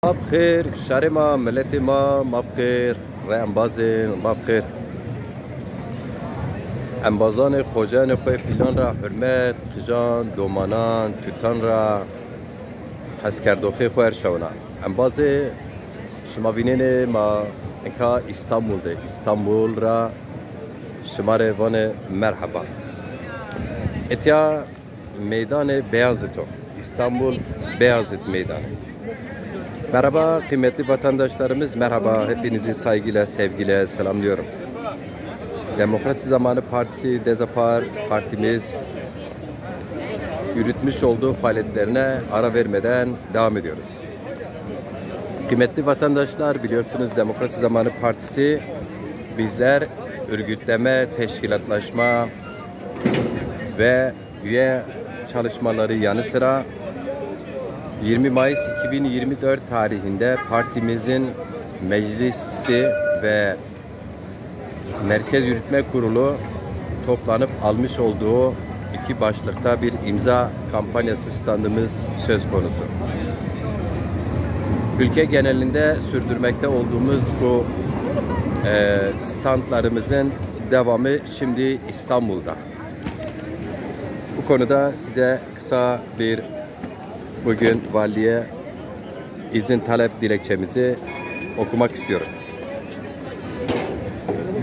ما بخير شهر ما ملتي ما بخير رای انبازین ما بخیر انبازان خوجان خوی فیلان را حرمت خجان دومانان توتان را حس کردوخی خوی ارشونا انباز شما بینین ما انکا استانبول ده استانبول را شما روان مرحبا اتیا میدان بیازتو İstanbul Beyazıt Meydanı. Merhaba kıymetli vatandaşlarımız, merhaba, hepinizi saygıyla, sevgiyle selamlıyorum. Demokrasi Zamanı Partisi Dezapar partimiz yürütmüş olduğu faaliyetlerine ara vermeden devam ediyoruz. Kıymetli vatandaşlar, biliyorsunuz Demokrasi Zamanı Partisi bizler örgütleme, teşkilatlaşma ve üye çalışmaları yanı sıra 20 Mayıs 2024 tarihinde partimizin meclisi ve Merkez Yürütme Kurulu toplanıp almış olduğu iki başlıkta bir imza kampanyası standımız söz konusu. Ülke genelinde sürdürmekte olduğumuz bu standlarımızın devamı şimdi İstanbul'da. Bu konuda size kısa bir bugün valiye izin talep dilekçemizi okumak istiyorum.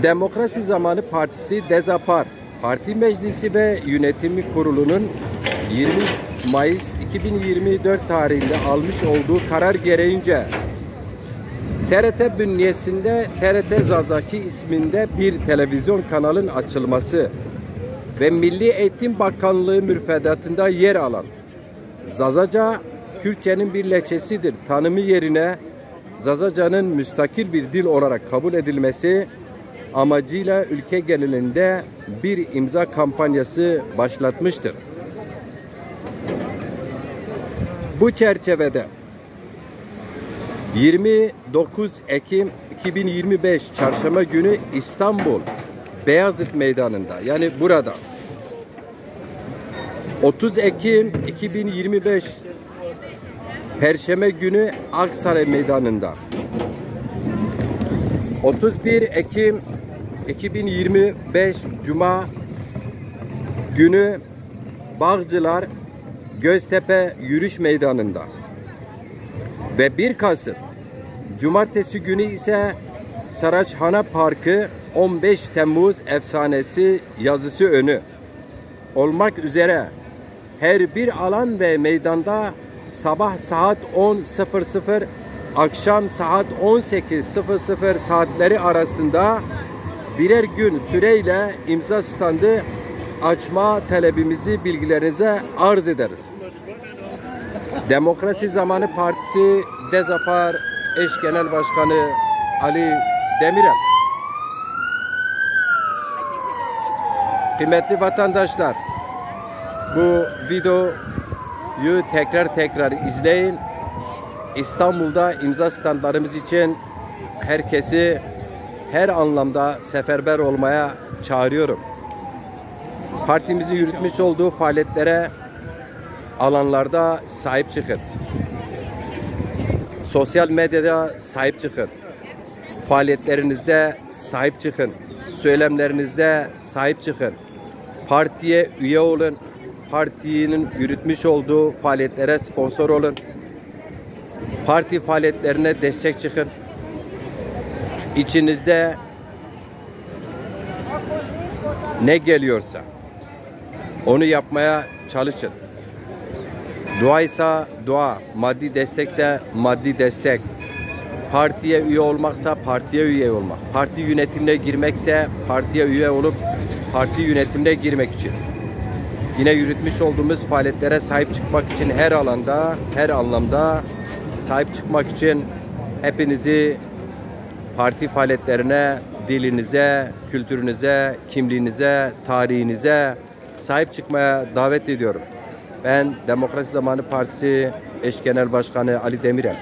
Demokrasi Zamanı Partisi Dezapar Parti Meclisi ve Yönetimi Kurulu'nun 20 Mayıs 2024 tarihinde almış olduğu karar gereğince TRT bünyesinde TRT Zazaki isminde bir televizyon kanalın açılması ve Milli Eğitim Bakanlığı müfredatında yer alan Zazaca, Kürtçenin bir lehçesidir tanımı yerine Zazaca'nın müstakil bir dil olarak kabul edilmesi amacıyla ülke genelinde bir imza kampanyası başlatmıştır. Bu çerçevede 29 Ekim 2025 Çarşamba günü İstanbul Beyazıt Meydanı'nda, yani burada 30 Ekim 2025 Perşembe günü Aksaray Meydanı'nda, 31 Ekim 2025 Cuma günü Bağcılar Göztepe Yürüyüş Meydanı'nda ve 1 Kasım Cumartesi günü ise Saraçhane Parkı 15 Temmuz efsanesi yazısı önü olmak üzere her bir alan ve meydanda sabah saat 10.00 akşam saat 18.00 saatleri arasında birer gün süreyle imza standı açma talebimizi bilgilerinize arz ederiz. Demokrasi Zamanı Partisi Dezapar Eş Genel Başkanı Ali Demirel. Kıymetli vatandaşlar, bu videoyu tekrar izleyin. İstanbul'da imza standlarımız için herkesi her anlamda seferber olmaya çağırıyorum. Partimizin yürütmüş olduğu faaliyetlere, alanlarda sahip çıkın. Sosyal medyada sahip çıkın. Faaliyetlerinizde sahip çıkın. Söylemlerinizde sahip çıkın. Partiye üye olun. Partinin yürütmüş olduğu faaliyetlere sponsor olun. Parti faaliyetlerine destek çıkın. İçinizde ne geliyorsa onu yapmaya çalışın. Duaysa dua, maddi destekse maddi destek. Partiye üye olmaksa partiye üye olmak. Parti yönetimine girmekse partiye üye olup parti yönetimine girmek için. Yine yürütmüş olduğumuz faaliyetlere sahip çıkmak için her alanda, her anlamda sahip çıkmak için hepinizi parti faaliyetlerine, dilinize, kültürünüze, kimliğinize, tarihinize sahip çıkmaya davet ediyorum. Ben Demokrasi Zamanı Partisi Eş Genel Başkanı Ali Demirel.